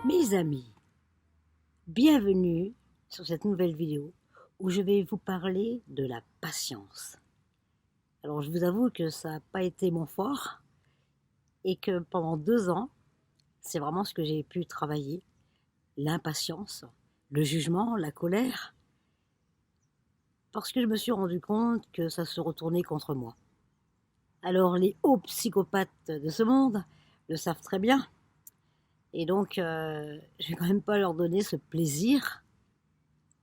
Mes amis, bienvenue sur cette nouvelle vidéo où je vais vous parler de la patience. Alors je vous avoue que ça n'a pas été mon fort et que pendant 2 ans, c'est vraiment ce que j'ai pu travailler, l'impatience, le jugement, la colère, parce que je me suis rendu compte que ça se retournait contre moi. Alors les hauts psychopathes de ce monde le savent très bien et donc je vais quand même pas leur donner ce plaisir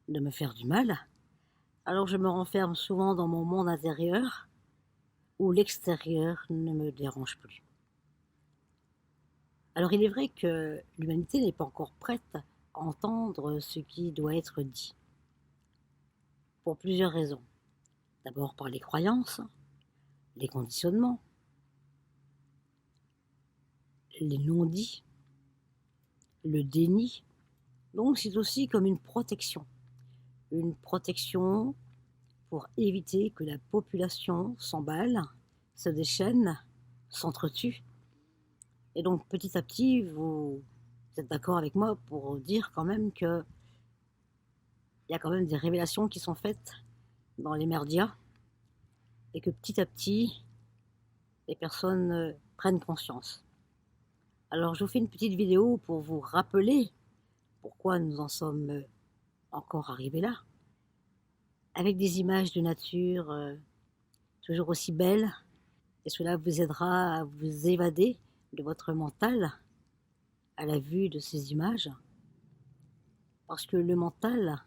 de me faire du mal. Alors je me renferme souvent dans mon monde intérieur où l'extérieur ne me dérange plus. Alors il est vrai que l'humanité n'est pas encore prête à entendre ce qui doit être dit, pour plusieurs raisons. D'abord par les croyances, les conditionnements, les non-dits, le déni. Donc c'est aussi comme une protection pour éviter que la population s'emballe, se déchaîne, s'entretue. Et donc petit à petit, vous êtes d'accord avec moi pour dire quand même qu'il y a quand même des révélations qui sont faites dans les merdias et que petit à petit, les personnes prennent conscience. Alors je vous fais une petite vidéo pour vous rappeler pourquoi nous en sommes encore arrivés là, avec des images de nature toujours aussi belles, et cela vous aidera à vous évader de votre mental à la vue de ces images, parce que le mental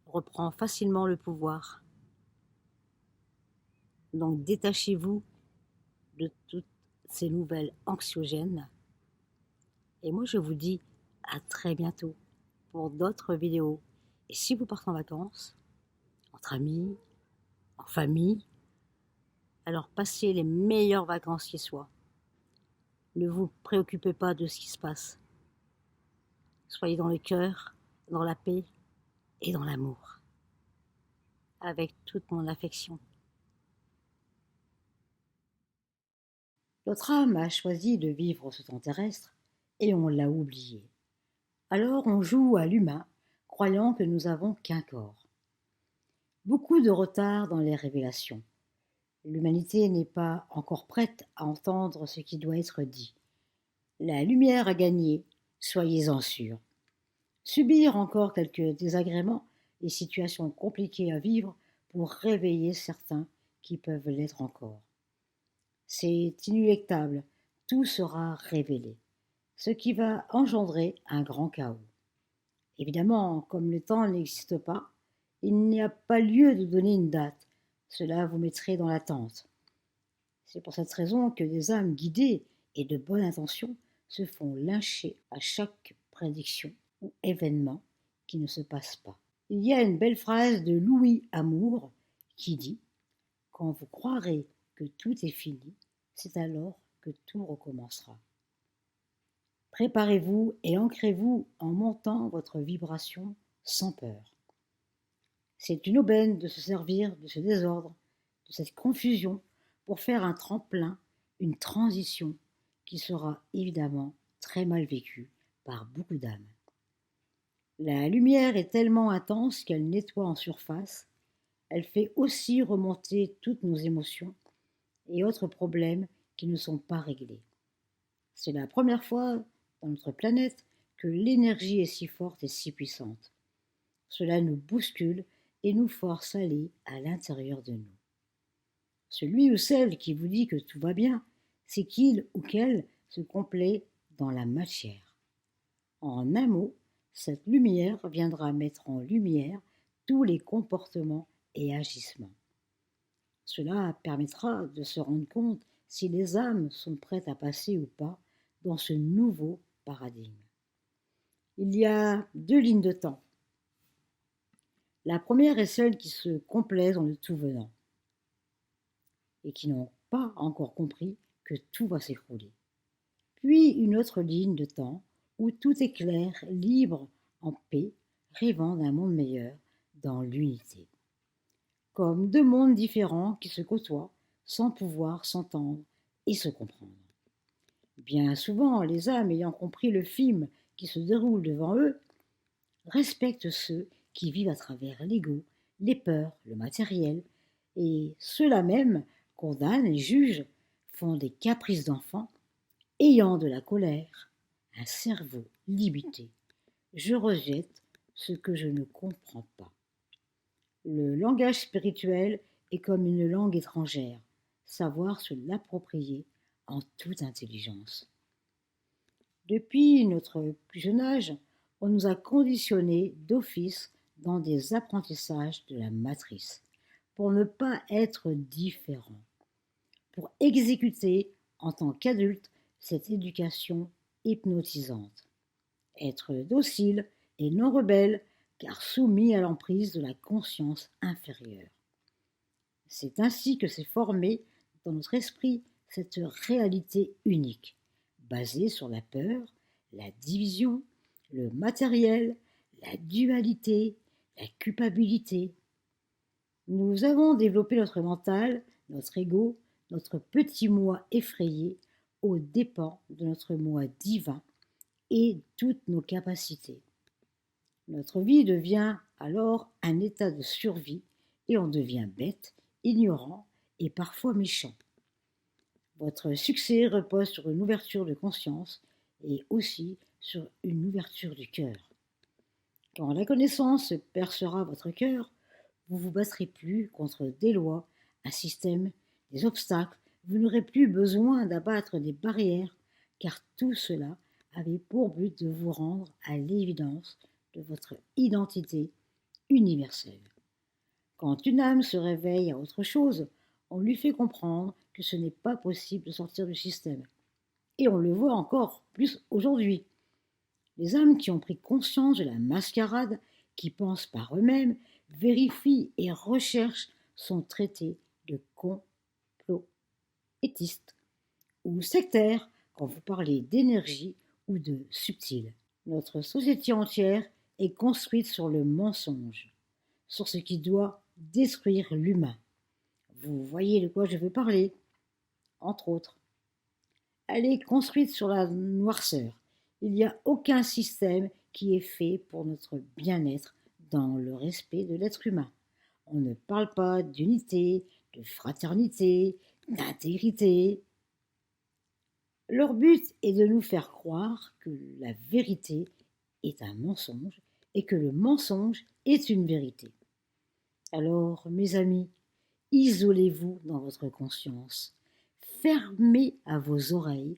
reprend facilement le pouvoir. Donc détachez-vous de toutes ces nouvelles anxiogènes. Et moi je vous dis à très bientôt pour d'autres vidéos. Et si vous partez en vacances, entre amis, en famille, alors passez les meilleures vacances qui soient. Ne vous préoccupez pas de ce qui se passe. Soyez dans le cœur, dans la paix et dans l'amour. Avec toute mon affection. Notre âme a choisi de vivre ce temps terrestre et on l'a oublié. Alors on joue à l'humain, croyant que nous avons qu'un corps. Beaucoup de retard dans les révélations. L'humanité n'est pas encore prête à entendre ce qui doit être dit. La lumière a gagné, soyez-en sûrs. Subir encore quelques désagréments et situations compliquées à vivre pour réveiller certains qui peuvent l'être encore. C'est inéluctable, tout sera révélé, ce qui va engendrer un grand chaos. Évidemment, comme le temps n'existe pas, il n'y a pas lieu de donner une date, cela vous mettrait dans l'attente. C'est pour cette raison que des âmes guidées et de bonne intention se font lyncher à chaque prédiction ou événement qui ne se passe pas. Il y a une belle phrase de Louis Amour qui dit « Quand vous croirez que tout est fini, c'est alors que tout recommencera. » Préparez-vous et ancrez-vous en montant votre vibration sans peur. C'est une aubaine de se servir de ce désordre, de cette confusion, pour faire un tremplin, une transition qui sera évidemment très mal vécue par beaucoup d'âmes. La lumière est tellement intense qu'elle nettoie en surface, elle fait aussi remonter toutes nos émotions et autres problèmes qui ne sont pas réglés. C'est la première fois dans notre planète que l'énergie est si forte et si puissante. Cela nous bouscule et nous force à aller à l'intérieur de nous. Celui ou celle qui vous dit que tout va bien, c'est qu'il ou qu'elle se complaît dans la matière. En un mot, cette lumière viendra mettre en lumière tous les comportements et agissements. Cela permettra de se rendre compte si les âmes sont prêtes à passer ou pas dans ce nouveau paradigme. Il y a 2 lignes de temps. La première est celle qui se complaisent dans le tout venant et qui n'ont pas encore compris que tout va s'écrouler. Puis une autre ligne de temps où tout est clair, libre, en paix, rêvant d'un monde meilleur dans l'unité. Comme 2 mondes différents qui se côtoient sans pouvoir s'entendre et se comprendre. Bien souvent, les âmes ayant compris le film qui se déroulent devant eux respectent ceux qui vivent à travers l'ego, les peurs, le matériel, et ceux-là même condamnent et jugent, font des caprices d'enfants, ayant de la colère, un cerveau limité. Je rejette ce que je ne comprends pas. Le langage spirituel est comme une langue étrangère, savoir se l'approprier en toute intelligence. Depuis notre plus jeune âge, on nous a conditionnés d'office dans des apprentissages de la matrice, pour ne pas être différents, pour exécuter en tant qu'adulte cette éducation hypnotisante. Être docile et non rebelle, car soumis à l'emprise de la conscience inférieure. C'est ainsi que s'est formée dans notre esprit cette réalité unique, basée sur la peur, la division, le matériel, la dualité, la culpabilité. Nous avons développé notre mental, notre ego, notre petit moi effrayé aux dépens de notre moi divin et toutes nos capacités. Notre vie devient alors un état de survie et on devient bête, ignorant et parfois méchant. Votre succès repose sur une ouverture de conscience et aussi sur une ouverture du cœur. Quand la connaissance percera votre cœur, vous ne vous battrez plus contre des lois, un système, des obstacles, vous n'aurez plus besoin d'abattre des barrières, car tout cela avait pour but de vous rendre à l'évidence de votre identité universelle. Quand une âme se réveille à autre chose, on lui fait comprendre que ce n'est pas possible de sortir du système. Et on le voit encore plus aujourd'hui. Les âmes qui ont pris conscience de la mascarade, qui pensent par eux-mêmes, vérifient et recherchent sont traitées de complotistes ou sectaires quand vous parlez d'énergie ou de subtil. Notre société entière est construite sur le mensonge, sur ce qui doit détruire l'humain. Vous voyez de quoi je veux parler, entre autres. Elle est construite sur la noirceur. Il n'y a aucun système qui est fait pour notre bien-être dans le respect de l'être humain. On ne parle pas d'unité, de fraternité, d'intégrité. Leur but est de nous faire croire que la vérité est un mensonge et que le mensonge est une vérité. Alors, mes amis, isolez-vous dans votre conscience. Fermez à vos oreilles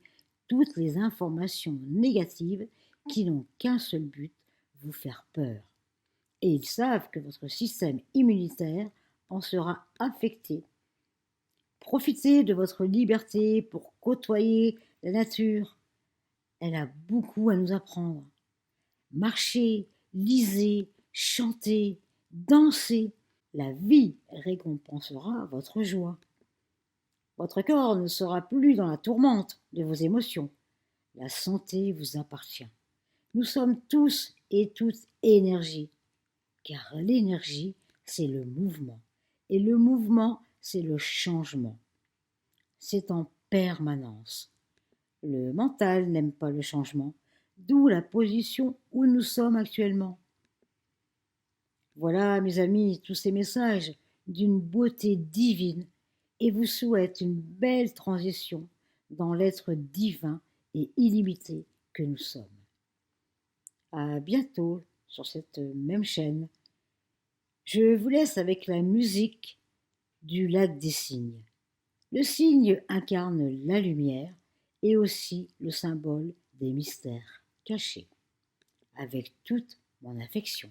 toutes les informations négatives qui n'ont qu'un seul but, vous faire peur. Et ils savent que votre système immunitaire en sera affecté. Profitez de votre liberté pour côtoyer la nature. Elle a beaucoup à nous apprendre. Marchez, lisez, chantez, dansez. La vie récompensera votre joie. Votre corps ne sera plus dans la tourmente de vos émotions. La santé vous appartient. Nous sommes tous et toutes énergie, car l'énergie, c'est le mouvement, et le mouvement, c'est le changement. C'est en permanence. Le mental n'aime pas le changement, d'où la position où nous sommes actuellement. Voilà, mes amis, tous ces messages d'une beauté divine et vous souhaite une belle transition dans l'être divin et illimité que nous sommes. À bientôt sur cette même chaîne. Je vous laisse avec la musique du lac des cygnes. Le cygne incarne la lumière et aussi le symbole des mystères cachés. Avec toute mon affection.